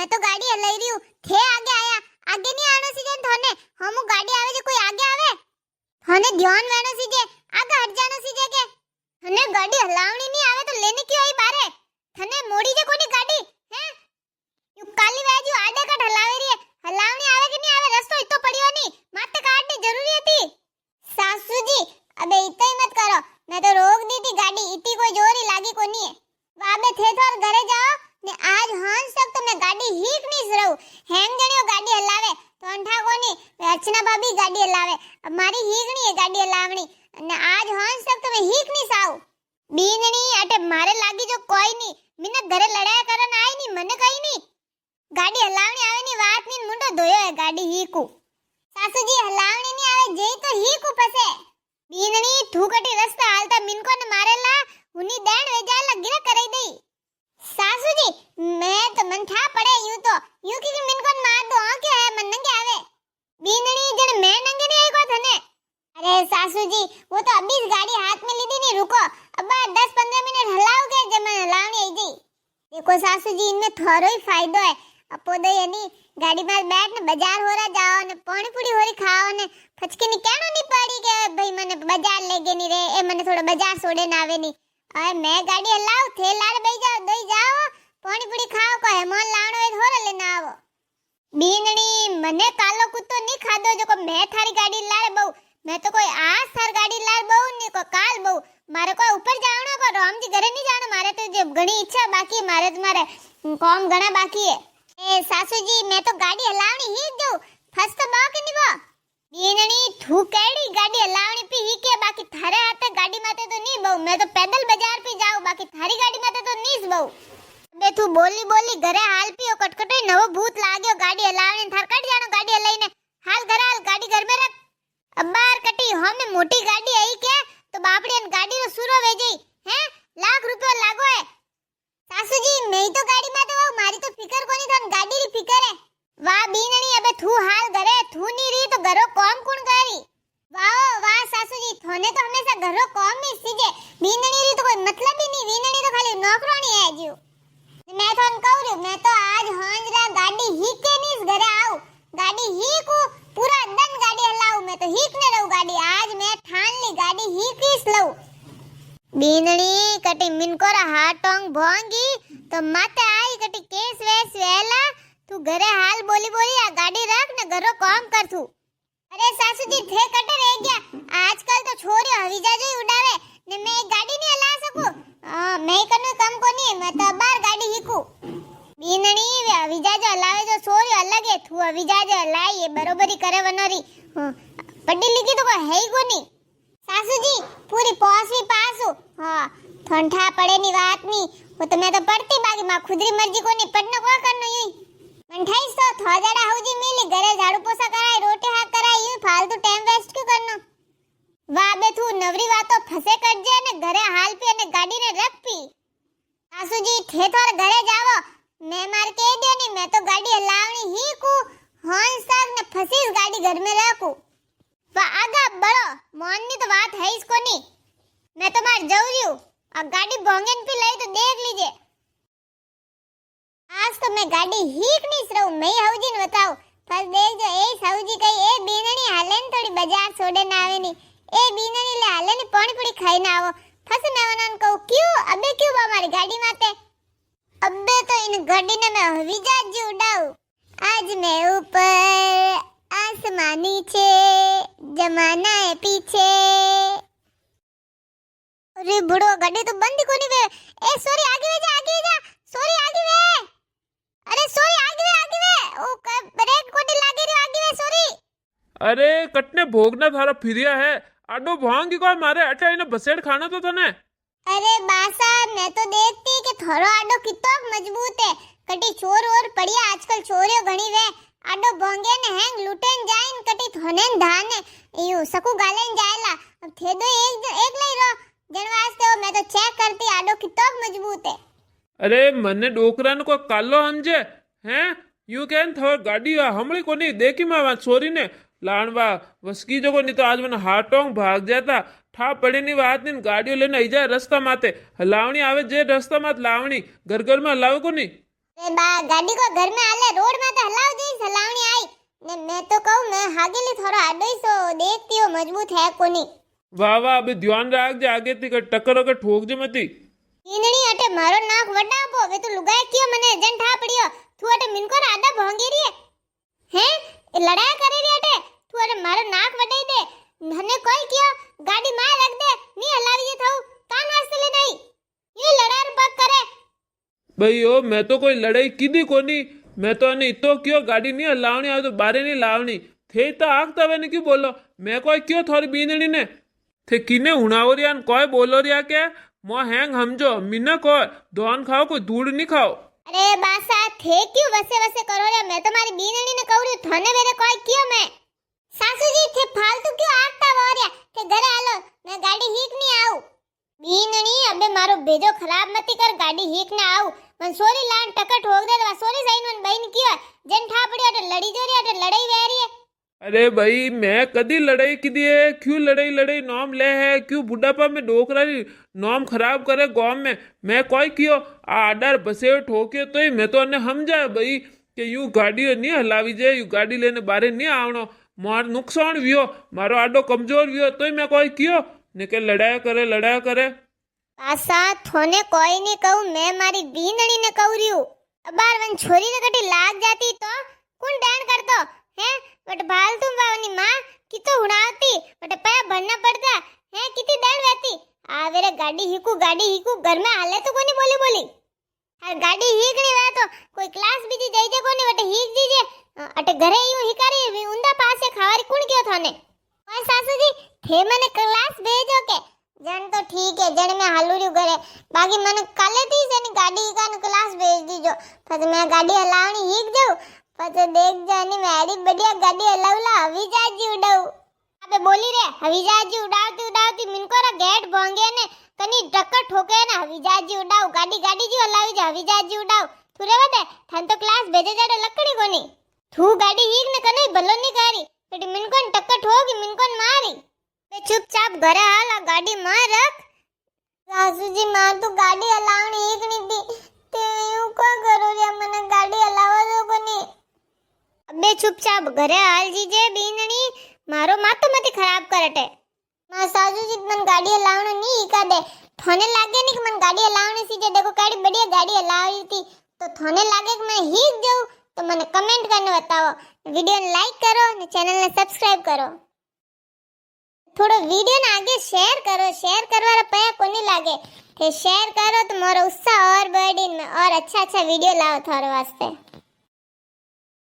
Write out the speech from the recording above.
मैं तो गाड़ी हलाई रही हूं थे आगे आया आगे नहीं आनो सीजे थोने हम गाड़ी आवे जे कोई आगे आवे थोने ध्यान वेनो सीजे आगे हट जानो सीजे के थने गाड़ी हलावनी नहीं आवे तो लेने क्यों आई बारे थने मोड़ी जे कोनी गाड़ी हैं यू काली वेजू आडे कट हलावे रही है हलावनी आवे कि नहीं आवे रस्तो इतो पड़ियो नहीं माते काटनी जरूरी थी सासू जी अबे इतना ही मत करो मैं तो रोक दी थी गाड़ी इतनी कोई जोरी लागी कोनी है वाबे थे तो घरे जाओ ने आज हांस तक तो मैं गाड़ी हीक नहीं रहूं हेंग जणियो गाड़ी हलावे तो अंठा कोनी अर्चना भाभी गाड़ी हलावे अब मारी हीकणी है गाड़ी हलावणी ने आज हांस तक तो मैं हीक नहीं साव बीनणी अटे मारे लागी जो कोई नहीं मिने घरे लड़ाई करन आई नहीं मने कई नहीं गाड़ी हलावणी आवे ની વાત ની મુંડો ધોયો है गाड़ी हीकू सासूजी हलावणी नहीं आवे जेई तो हीकू पसे बीनणी थूकटी रस्ता हालता मिनको ने मारेला हुनी देण वेजाला गिरा कराई दई सासूजी मैं तो मन था पड़े यूं की मिनको ने मार दो के है मन नंगे आवे बीनणी जने मैं नंगे नहीं आई को थने अरे सासूजी वो तो अभी इस गाड़ी हाथ में लीधी नहीं रुको अब 10-15 मिनट हलाओगे जब मैं हलावनी आई जी देखो सासूजी इनमें थोड़ो ही फायदो है अपो दे यानी गाड़ी में बैठ ने बाजार हो रहा जाओ ने पानी पूरी हो रही खाओ ने फचके ની કેણો ની પડી કે ભાઈ મને બજાર લઈ ગઈ ની રે એ મને થોડો બજાર છોડે ના આવે ની અરે मैं गाड़ी हलाऊ थे लाड़ બેઈ જાઓ દઈ જાઓ પાણી પૂરી ખાઓ કો હેમોન લાણો એ થોડો લેના આવો बीनणी મને કાલો કુત્તો ની ખાધો જો કો मैं थारी गाड़ी लाड़ बहु मैं तो कोई आज थार गाड़ी लाड़ बहु ની को काल बहु मारे को ऊपर जावनो को रामजी घरे नहीं जानो मारे तो जे घणी इच्छा बाकी मारे तुम्हारे काम घणा बाकी है ए सासूजी मैं तो गाड़ी हलावनी ही दो फस तो बाकी नहीं वो बीनणी तू केड़ी गाड़ी हलावनी पी ही के बाकी थारे हाथे गाड़ी माते तो नहीं बहु मैं तो पैदल बाजार पे जाऊं बाकी थारी गाड़ी माते तो नहीं बहु बे तू बोली बोली घरे हाल पियो कटकटो नवो भूत लाग्यो गाड़ी हलावनी थार कट जानो गाड़ी हलाईने हाल घर हाल गाड़ी घर में रख अब बार कटी हमें मोटी गाड़ी आई के तो बापड़ी अन गाड़ी रो सुरो वेजई हैं लाख रुपया लागो है सासूजी मैं तो गाड़ी माते वो मारी तो फिकर कोनी थन गाड़ी री फिकर है वाह बीनणी अबे तू हाल घरे तू नहीं रही तो घरो काम कौन करी वाह वाह सासूजी थोने तो हमेशा घरो काम में सीजे बीनणी री तो कोई मतलब ही नहीं बीनणी तो खाली नौकरानी है जीव मैं थोन कहूं मैं तो आज हांजरा गाड़ी हीके नहीं घरे आऊ गाड़ी हीकू पूरा दिन गाड़ी हलाऊ मैं तो हीक ने रहूं गाड़ी आज मैं ठान ली गाड़ी हीकीस लऊ बीनणी कटी मिनको रा हाटोंग भोंगी तो माते आई कटी केस वेस वेला तू घरे हाल बोली बोली आ गाड़ी रख ने घरो काम कर तू अरे सासूजी थे कटे रह गया आजकल तो छोरी हवीजा जो उड़ावे ने मैं एक गाड़ी नहीं हला सकू मैं कनु कम कोनी मैं तो बार गाड़ी हीकू बीनणी वे हवीजा जो हलावे जो छोरी अलग है तू हवीजा जो हलाई ये बरोबरी करे वनोरी पढ़ी लिखी तो कोई है ही कोनी सासूजी पूरी पौसवी पासू हां ठंडा पड़े नी बात नी वो तो मैं तो पढ़ती बाकी मां खुदरी मर्जी कोनी पढ़ना को करनो यूं 2800 थाजड़ा हौजी मिली घरे झाड़ू पोछा कराय रोटी हाथ कराय यूं फालतू टाइम वेस्ट क्यों करनो वाह बे तू नवरी वातो फसे करजे ने घरे हाल पे ने गाड़ी ने रख पी सासूजी थे थोर घरे जावो मैं मार के दे नी मैं तो गाड़ी हलावनी ही को हंस तक ने फसीस गाड़ी घर में रखू वा आगा बड़ो मोन नी तो बात है इसको नी मैं तो मार जाऊ रही हूं अब गाड़ी भोंगन पे लाई तो देख लीजिए आज तो मैं गाड़ी हीक नहीं रहूं मैं हौजी ने बताओ पर देख जो ए हौजी कही ए बीनणी हालेन थोड़ी बाजार छोड़े ना आवे नी ए बीनणी ले हाले ने पानी पूरी खाई ना आवो फस मैं वनन को क्यों अबे क्यों हमारी गाड़ी माते अबे तो इन गाड़ी ने मैं हवीजा जी उड़ाऊं आज मैं ऊपर आसमान नीचे जमाना है पीछे अरे बुढ़ो गाड़ी तो बंद कोनी वे ए सॉरी आगे जा सॉरी आगे वे अरे सॉरी आगे वे ओ ब्रेक कोनी लागे रे आगे वे सॉरी अरे कटने भोगना थारा फिरिया है आडो भांगी को मारे अटे इने बसेड़ खाना तो तने अरे बासा मैं तो देखती कि थोरो आडो कितो मजबूत है कटी चोर और पड़िया आजकल चोरियो घणी वे आडो भोंगे ने हैंग लुटेन जाइन कटी थोने धाने यू सकू गालेन जायला अब थे दो एक लई रो जण वास्ते मैं तो चेक करती आडो कितो मजबूत है अरे मने डोकरान को कालो समझे हैं यूं कहन थोर गाड़ी हमड़ी कोनी देखी मावा छोरी ने लाणवा वसकी जो नहीं तो आज मैंने हाटोंग भाग जाता ठा पड़ी नहीं बात नहीं गाड़ियों लेने आई जाए रास्ता माते हलावनी आवे जे रास्ता मात लावनी घर घर में हलावे को नहीं अरे बा गाड़ी को घर में आले रोड में तो हलाव जोई हलावनी आई ने मैं तो कहूं मैं हागेली थोड़ा आडोई सो देखती हो मजबूत है कोनी वाह वाह अभी ध्यान રાખજે આગેથી કે ટક્કર વગર ઠોકજે મતી ઈનણી અટે મારો નાક વડાપો વે તો લુગાય કયો મને એજન્ટ હા પડ્યો તું અટે મિનકો આડા ભોંગી રી હે એ લડાયા કરે રી અટે તું અરે મારો નાક વડાઈ દે મને કોઈ કયો ગાડી માં રખ દે ની હલાવી જે થઉ કાન વાસ્તે લે નહીં ये लड़ार पक करे ભાઈ ઓ મેં તો કોઈ લડાઈ કીધી કોની મેં તો આને ઈતો કયો ગાડી નહીં હલાવણી આવે તો બારે નહીં લાવણી થે તો આગતા હવે ને ક્યું બોલો મેં કોઈ કયો થોડી બીનડી ને थे किने हुणाओ रिया कोई बोलो रिया के मो हैंग हमजो मिना को धोन खाओ कोई धूड़ नहीं खाओ अरे बासा थे क्यों वसे वसे करो रे मैं तो मारी बीनड़ी ने कहू थने मेरे कोई क्यों मैं सासू जी थे फालतू क्यों आगता वोरिया के घरे आलो मैं गाड़ी हीक नहीं आऊ बीनड़ी अबे मारो भेजो खराब मती कर गाड़ी हीक ना आऊ मन सोरी लान टक्कर ठोक दे सोरी सही मन बहन क्यों जन ठा पड़ी अटे लड़ी जो री अटे लड़ाई वेरी है अरे भाई मैं कदी लड़ाई की दिए क्यों लड़ाई लड़ाई नॉम ले है क्यों बुढ़ापा में डोकरा नॉम खराब करे गांव में मैं कोई कियो आडर बसे ठोके तो मैं तो ने समझा भाई कि यूं गाड़ी नहीं हलावी जाए यूं गाड़ी लेने बारे नहीं आवनो मार नुकसान वियो मारो आडो कमजोर वियो तो मैं कोई कियो ने के लड़ाया करे पासा थोने कोई नहीं कहूं मैं मारी बीनड़ी ने कहू रही हूं अबार वन छोरी ने कटी लाग जाती तो कौन डैन करतो है बट भाल तुम बावनी मां की तो उड़ाती बट पाया भरना पड़ता है कितनी दंड रहती आवेरे गाड़ी हीकू घर में हाले तो कोनी बोली हर गाड़ी हीकनी वे तो कोई क्लास बीजी जाई जे कोनी बट हीक दीजे अटे घरे यूं हिकारी उंदा पासे खावारी कुण क्यों थाने ओए सासू जी थे मने क्लास भेजो के जन तो ठीक है जन में हालूरी घरे बाकी मने काले थी सेनी गाड़ी हीकान क्लास भेज दीजो फिर मैं गाड़ी हलावनी हीक जाऊं પછી દેખ જાની મેડી બડિયા ગાડી હલાવલા હવીજાજી ઉડાવ અબે બોલી રે હવીજાજી ઉડાવતી મિનકોરા ગેટ ભોંગે ને કની ટક્કર ઠોકે ને હવીજાજી ઉડાવ ગાડી જી હલાવી जा હવીજાજી ઉડાવ તું રેવા દે થાન તો ક્લાસ ભેજે જાડે લકડી કોની તું ગાડી હીક ને કને ભલો ની કરી પેટી મિનકોન ટક્કર ઠોકી મિનકોન મારી બે ચૂપચાપ ઘરે હાલ આ ગાડી માં રખ સાસુજી માં તો ગાડી હલાવણી હીક ની દી તે યુ કો કરો રે મને ગાડી હલાવા દો કોની अबे चुपचाप घरे हाल जीजे बीनणी मारो मातो मती खराब करटे मां सासू जी मन गाड़ी हलावण नी हिका दे थने लागे नी कि मन गाड़ी हलावण सीजे देखो काड़ी बढ़िया गाड़ी हलावी थी तो थने लागे कि मैं हिक जाऊं तो मने कमेंट करने बताओ वीडियो ने लाइक करो ने चैनल ने सब्सक्राइब करो थोड़ो वीडियो ने आगे शेयर करवारा पया कोनी लागे थे शेयर करो तो मोरो उत्साह और बढ़ी और अच्छा वीडियो लाओ थारे वास्ते।